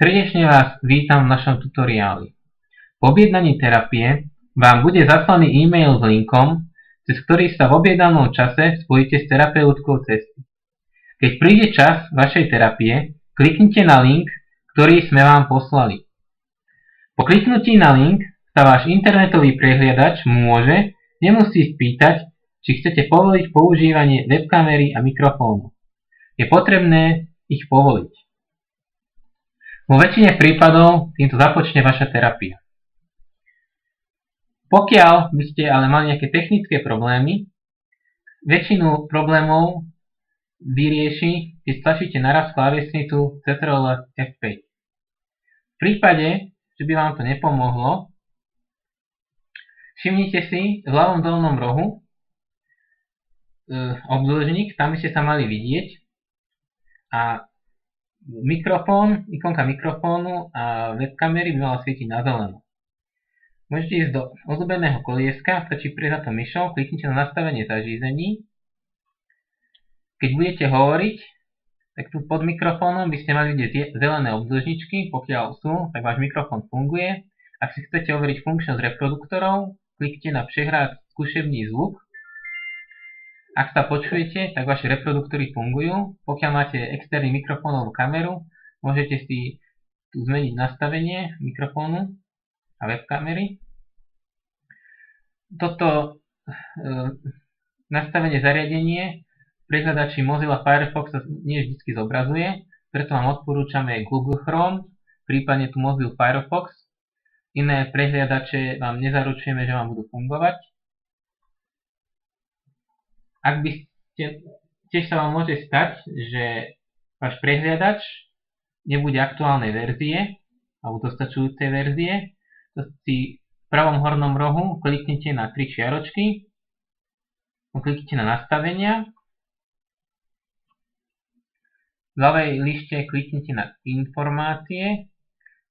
Srdečne vás vítam v našom tutoriáli. Po objednaní terapie vám bude zaslaný e-mail s linkom, cez ktorý sa v objednanom čase spojíte s terapeutkou cesty. Keď príde čas vašej terapie, kliknite na link, ktorý sme vám poslali. Po kliknutí na link sa váš internetový prehliadač nemusí spýtať, či chcete povoliť používanie webkamery a mikrofónu. Je potrebné ich povoliť. Vo väčšine prípadov týmto započne vaša terapia. Pokiaľ by ste ale mali nejaké technické problémy, väčšinu problémov vyrieši, keď stlačíte naraz klávesnicu Ctrl F5. V prípade, že by vám to nepomohlo, všimnite si v ľavom dolnom rohu obdĺžnik, tam by ste sa mali vidieť, a ikonka mikrofónu a webkamery by mala svietiť na zeleno. Môžete ísť do ozdobeného kolieska, stačí prejsť na to myšou, kliknite na nastavenie zařízení. Keď budete hovoriť, tak tu pod mikrofónom by ste mali vidieť zelené obdĺžničky, pokiaľ sú, tak váš mikrofón funguje. Ak si chcete overiť funkčnosť reproduktorov, kliknite na prehľad skúšební zvuk. Ak sa počujete, tak vaše reproduktory fungujú. Pokiaľ máte externý mikrofónovú kameru, môžete si tu zmeniť nastavenie mikrofónu a webkamery. Toto nastavenie zariadenie v prehľadači Mozilla Firefox sa nie vždy zobrazuje, preto vám odporúčame Google Chrome, prípadne tu Mozilla Firefox. Iné prehliadače vám nezaručujeme, že vám budú fungovať. Ak by ste, tiež sa vám môže stať, že váš prehliadač nebude aktuálnej verzie alebo dostačujúcej verzie, to si v pravom hornom rohu kliknite na 3 čiaročky, kliknite na nastavenia, v ľavej lište kliknite na informácie,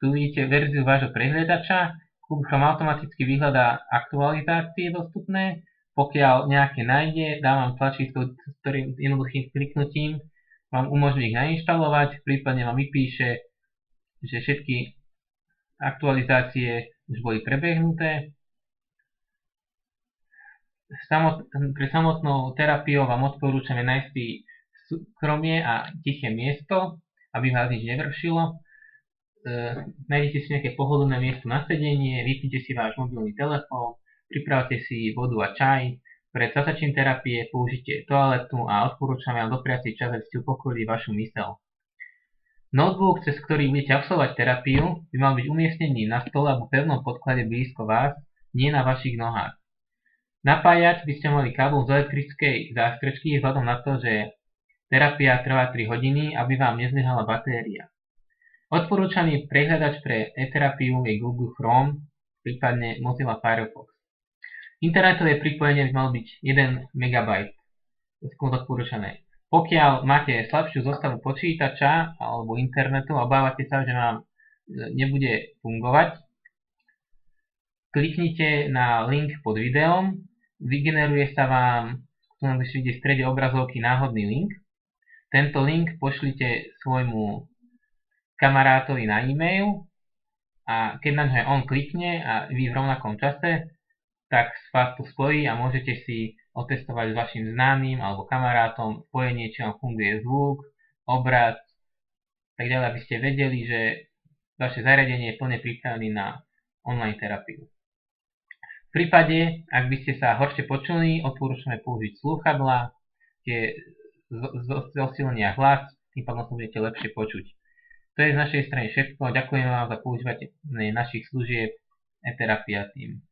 tu vidíte verziu vášho prehliadača, Google Chrome automaticky vyhľadá aktualizácie dostupné. Pokiaľ nejaké nájde, dá vám tlačítko, s ktorým jednoduchým kliknutím vám umožní ich nainštalovať, prípadne vám vypíše, že všetky aktualizácie už boli prebehnuté. Pre samotnou terapiou vám odporúčame nájsť si súkromie a tiché miesto, aby vás nič nevršilo. Nájdete si nejaké pohodlné miesto na sedenie, vypnite si váš mobilný telefón, pripravte si vodu a čaj. Pred začatím terapie použite toaletu a odporúčame vám dopriať si čas, aby ste upokojili vašu myseľ. Notebook, cez ktorý budete absolvovať terapiu, by mal byť umiestnený na stole alebo pevnom podklade blízko vás, nie na vašich nohách. Napájať by ste mali kábel z elektrickej zástrčky vzhľadom na to, že terapia trvá 3 hodiny, aby vám nezlyhala batéria. Odporúčaný prehľadač pre e-terapiu je Google Chrome, prípadne Mozilla Firefox. Internetové pripojenie by malo byť 1 MB. To je odporúčané. Pokiaľ máte slabšiu zostavu počítača alebo internetu a obávate sa, že vám nebude fungovať, kliknite na link pod videom, vygeneruje sa vám, tu musíte vidieť v strede obrazovky, náhodný link. Tento link pošlite svojmu kamarátovi na e-mail a keď na ňo on klikne a vy v rovnakom čase, tak vás to spojí a môžete si otestovať s vašim známym alebo kamarátom spojenie, či vám funguje zvuk, obraz, tak ďalej, aby ste vedeli, že vaše zariadenie je plne pripravené na online terapiu. V prípade, ak by ste sa horšie počuli, odporúčame použiť slúchadlá, tie zosilnia hlas, tým pádom sa budete lepšie počuť. To je z našej strany všetko. Ďakujem vám za používanie našich služieb e-terapia tým.